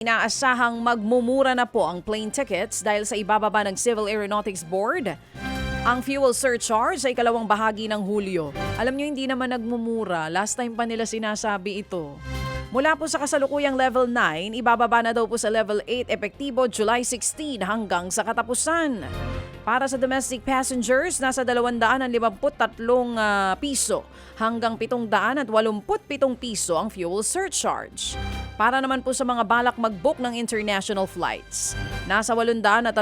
Inaasahang magmumura na po ang plane tickets dahil sa ibababa ng Civil Aeronautics Board ang fuel surcharge sa ikalawang bahagi ng Hulyo. Alam nyo, hindi naman nagmumura. Last time pa nila sinasabi ito. Mula po sa kasalukuyang level 9, ibababa na daw po sa level 8 epektibo July 16 hanggang sa katapusan. Para sa domestic passengers, nasa 253 piso hanggang 787 piso ang fuel surcharge. Para naman po sa mga balak mag-book ng international flights, nasa 835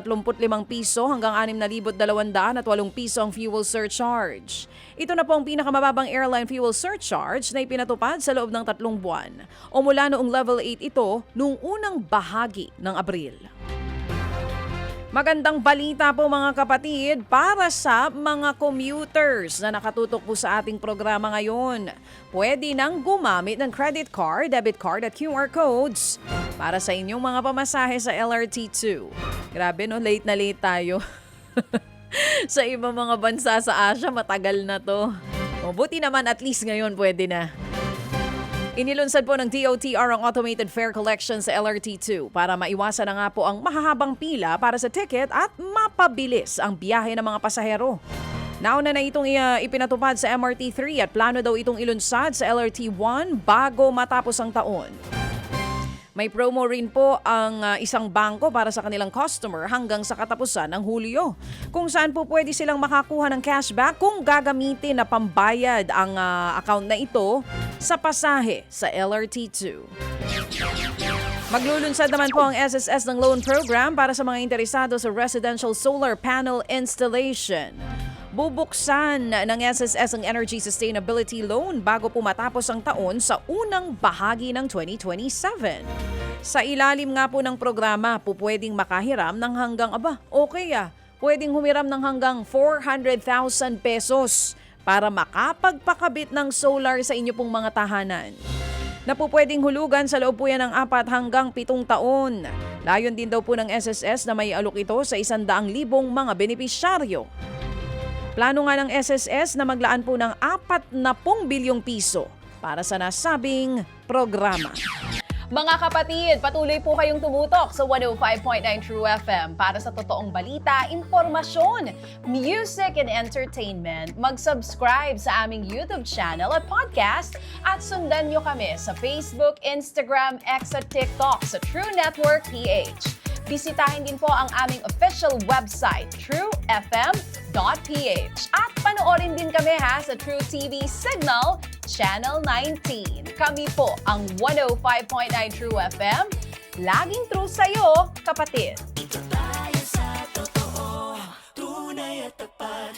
piso hanggang 6,208 piso ang fuel surcharge. Ito na po ang pinakamababang airline fuel surcharge na ipinatupad sa loob ng 3 buwan o mula noong level 8 ito noong unang bahagi ng Abril. Magandang balita po mga kapatid para sa mga commuters na nakatutok po sa ating programa ngayon. Pwede nang gumamit ng credit card, debit card at QR codes para sa inyong mga pamasahe sa LRT2. Grabe no, late na late tayo. Sa ibang mga bansa sa Asia, matagal na to. Buti naman at least ngayon pwede na. Inilunsad po ng DOTR ang automated fare collection sa LRT2 para maiwasan na nga po ang mahahabang pila para sa ticket at mapabilis ang biyahe ng mga pasahero. Nauna na itong ipinatupad sa MRT3 at plano daw itong ilunsad sa LRT1 bago matapos ang taon. May promo rin po ang isang bangko para sa kanilang customer hanggang sa katapusan ng Hulyo, kung saan po pwede silang makakuha ng cashback kung gagamitin na pambayad ang account na ito sa pasahe sa LRT2. Maglulunsad naman po ang SSS ng loan program para sa mga interesado sa residential solar panel installation. Bubuksan ng SSS ang Energy Sustainability Loan bago po matapos ang taon sa unang bahagi ng 2027. Sa ilalim nga po ng programa, po pwedeng makahiram ng hanggang, pwedeng humiram ng hanggang 400,000 pesos para makapagpakabit ng solar sa inyo pong mga tahanan. Na po pwedeng hulugan sa loob po yan ng 4 hanggang 7 taon. Layon din daw po ng SSS na may alok ito sa 100,000 mga benepisyaryo. Plano nga ng SSS na maglaan po ng 40 bilyong piso para sa nasabing programa. Mga kapatid, patuloy po kayong tumutok sa 105.9 True FM para sa totoong balita, impormasyon, music and entertainment. Mag-subscribe sa aming YouTube channel at podcast at sundan nyo kami sa Facebook, Instagram, X at TikTok sa True Network PH. Bisitahin din po ang aming official website, truefm.ph. At panoorin din kami sa True TV Signal, Channel 19. Kami po ang 105.9 True FM. Laging true sa'yo, kapatid.